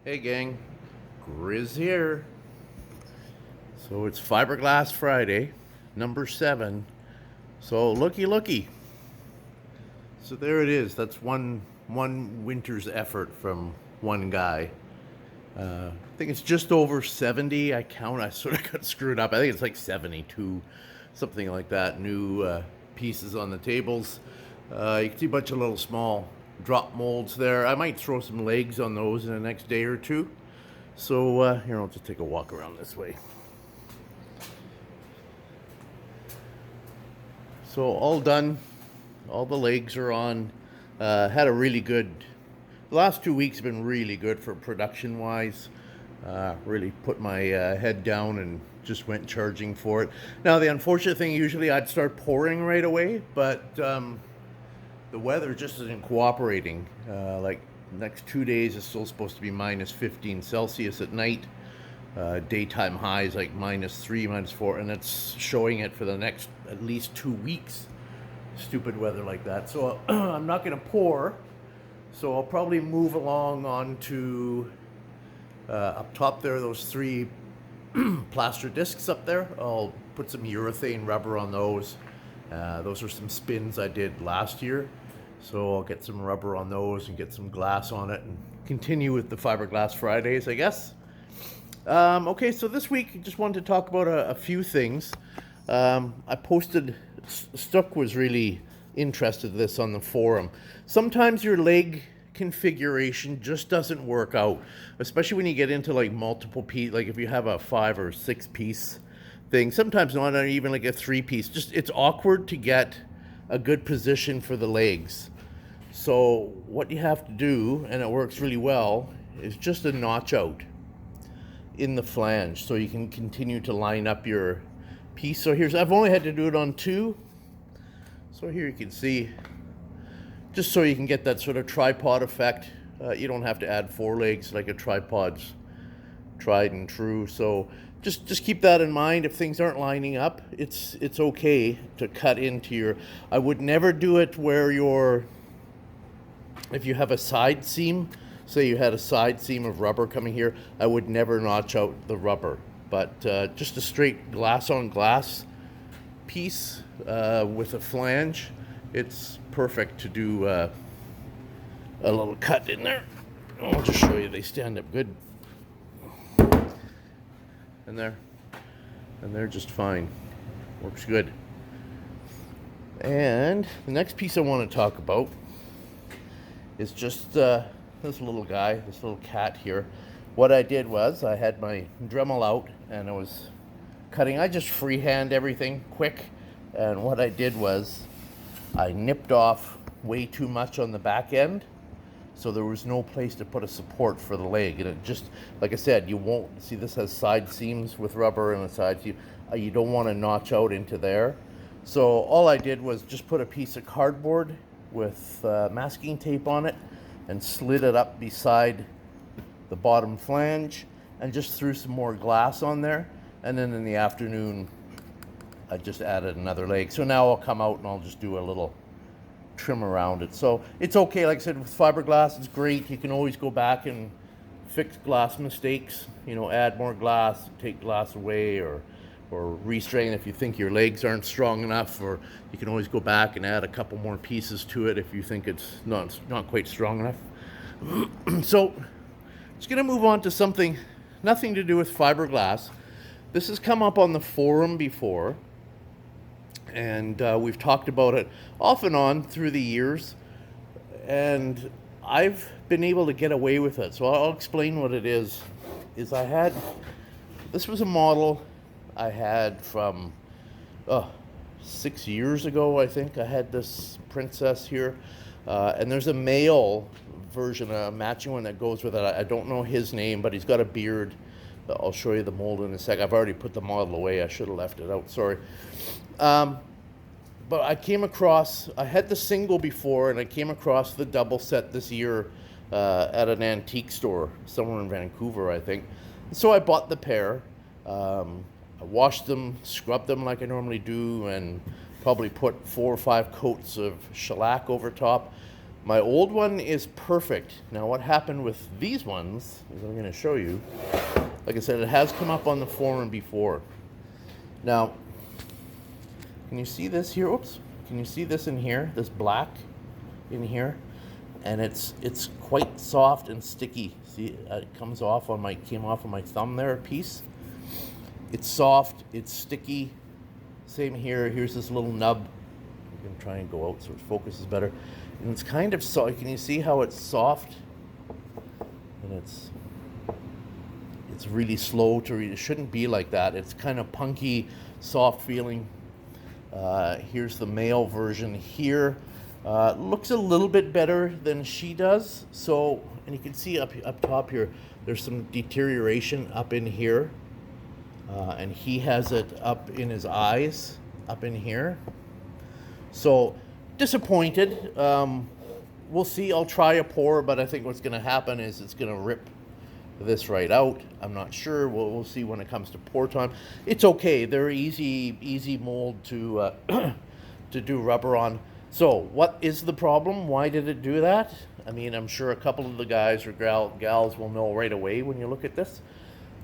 Hey gang, Grizz here. So it's Fiberglass Friday, number 7. So looky. So there it is. That's one winter's effort from one guy. I think it's just over 70. I sort of got screwed up. I think it's like 72, something like that. New pieces on the tables. You can see a bunch of little small drop molds there. I might throw some legs on those in the next day or two. So here, I'll just take a walk around this way. So all done. All the legs are on. Had a really good. The last 2 weeks have been really good for production wise. Really put my head down and just went charging for it. Now the unfortunate thing, usually I'd start pouring right away, but the weather just isn't cooperating. Like next 2 days is still supposed to be minus 15 Celsius at night. Daytime highs like -3, -4, and it's showing it for the next at least 2 weeks. Stupid weather like that. So I'm not going to pour. So I'll probably move along onto up top there, those 3 plaster discs up there. I'll put some urethane rubber on those. Those are some spins I did last year. So I'll get some rubber on those and get some glass on it and continue with the Fiberglass Fridays, I guess. Okay, so this week I just wanted to talk about a few things. I posted, Stuck was really interested in this on the forum. Sometimes your leg configuration just doesn't work out, especially when you get into like multiple piece, like if you have a 5 or 6 piece thing, sometimes not even like a 3 piece, just it's awkward to get a good position for the legs. So what you have to do, and it works really well, is just a notch out in the flange so you can continue to line up your piece. So I've only had to do it on 2. So here you can see, just so you can get that sort of tripod effect. You don't have to add 4 legs like a tripod's tried and true. So just keep that in mind. If things aren't lining up, it's okay to cut into your, I would never do it where if you have a side seam, say you had a side seam of rubber coming here, I would never notch out the rubber. But just a straight glass on glass piece with a flange, it's perfect to do a little cut in there. I'll just show you, they stand up good. And they're just fine. Works good. And the next piece I want to talk about is just this little guy, this little cat here. What I did was I had my Dremel out and I was cutting. I just freehand everything quick. And what I did was I nipped off way too much on the back end. So there was no place to put a support for the leg. And it just, like I said, you won't see, this has side seams with rubber and a side seam. You don't want to notch out into there. So all I did was just put a piece of cardboard with masking tape on it and slid it up beside the bottom flange and just threw some more glass on there. And then in the afternoon, I just added another leg. So now I'll come out and I'll just do a little trim around it. So it's okay, like I said, with fiberglass, it's great. You can always go back and fix glass mistakes, add more glass, take glass away, or restrain if you think your legs aren't strong enough, or you can always go back and add a couple more pieces to it if you think it's not quite strong enough. So just gonna move on to something, nothing to do with fiberglass. This has come up on the forum before, and we've talked about it off and on through the years, and I've been able to get away with it. So I'll explain what it is this was a model I had from 6 years ago, I think. I had this princess here, and there's a male version, a matching one that goes with it. I don't know his name, but he's got a beard. I'll show you the mold in a sec. I've already put the model away. I should have left it out, sorry. But I came across, I had the single before, and I came across the double set this year at an antique store somewhere in Vancouver, I think. So I bought the pair. I washed them, scrubbed them like I normally do, and probably put 4 or 5 coats of shellac over top. My old one is perfect. Now what happened with these ones is I'm going to show you. Like I said, it has come up on the forum before. Now, can you see this here? Oops. Can you see this in here? This black in here? And it's quite soft and sticky. See, it came off on my thumb there a piece. It's soft, it's sticky. Same here. Here's this little nub. I'm going to try and go out so it focuses better. And it's kind of soft. Can you see how it's soft? And it's really slow to read. It shouldn't be like that. It's kind of punky, soft feeling. Here's the male version here. Looks a little bit better than she does. So, and you can see up top here, there's some deterioration up in here. And he has it up in his eyes, up in here. So, disappointed. We'll see. I'll try a pour, but I think what's going to happen is it's going to rip this right out. I'm not sure. We'll see when it comes to pour time. It's okay. They're easy mold to to do rubber on. So what is the problem? Why did it do that? I mean, I'm sure a couple of the guys or gals will know right away when you look at this.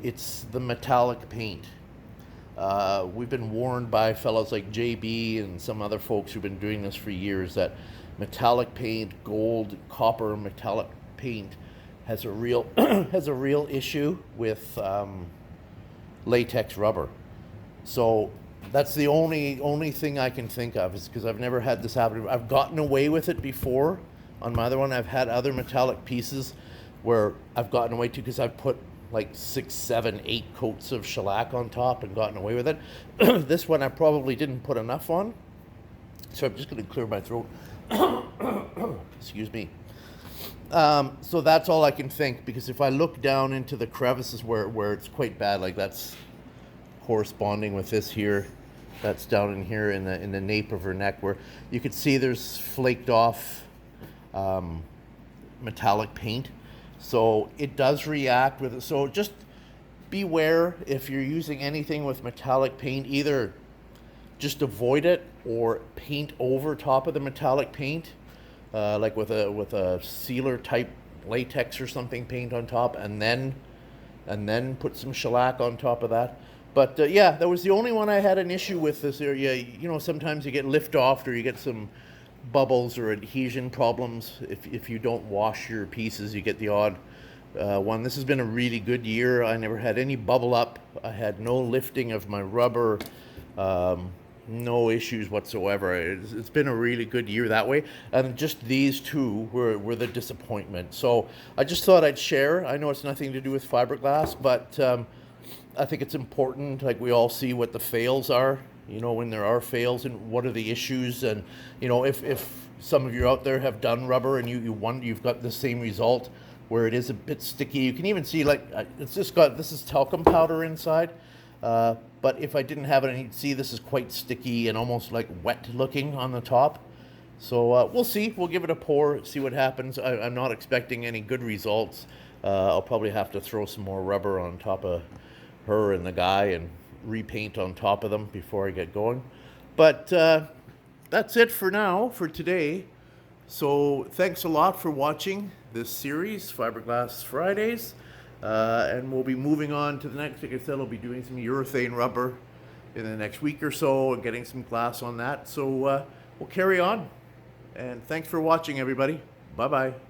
It's the metallic paint. We've been warned by fellows like JB and some other folks who've been doing this for years that metallic paint, gold, copper metallic paint has a real issue with latex rubber. So that's the only thing I can think of, is because I've never had this happen. I've gotten away with it before on my other one. I've had other metallic pieces where I've gotten away to, because I've put like 6, 7, 8 coats of shellac on top and gotten away with it. This one I probably didn't put enough on. So I'm just going to clear my throat. Excuse me. So that's all I can think, because if I look down into the crevices where it's quite bad, like that's corresponding with this here, that's down in here in the nape of her neck, where you could see there's flaked off metallic paint. So it does react with it. So just beware if you're using anything with metallic paint. Either just avoid it or paint over top of the metallic paint, like with a sealer type latex or something, paint on top, and then put some shellac on top of that. But yeah, that was the only one I had an issue with this area. You know, sometimes you get lift off or you get some bubbles or adhesion problems. If you don't wash your pieces, you get the odd one. This has been a really good year. I never had any bubble up. I had no lifting of my rubber. No issues whatsoever. It's been a really good year that way. And just these two were the disappointment. So I just thought I'd share. I know it's nothing to do with fiberglass, but I think it's important. Like, we all see what the fails are, you know, when there are fails, and what are the issues. And, you know, if some of you out there have done rubber and you've got the same result where it is a bit sticky. You can even see, like, it's just got, this is talcum powder inside. But if I didn't have it, you'd see this is quite sticky and almost like wet looking on the top. So we'll see. We'll give it a pour, see what happens. I'm not expecting any good results. I'll probably have to throw some more rubber on top of her and the guy and repaint on top of them before I get going. But that's it for now, for today. So thanks a lot for watching this series, Fiberglass Fridays. And we'll be moving on to the next. Like I said, I'll be doing some urethane rubber in the next week or so and getting some glass on that. So we'll carry on. And thanks for watching, everybody. Bye-bye.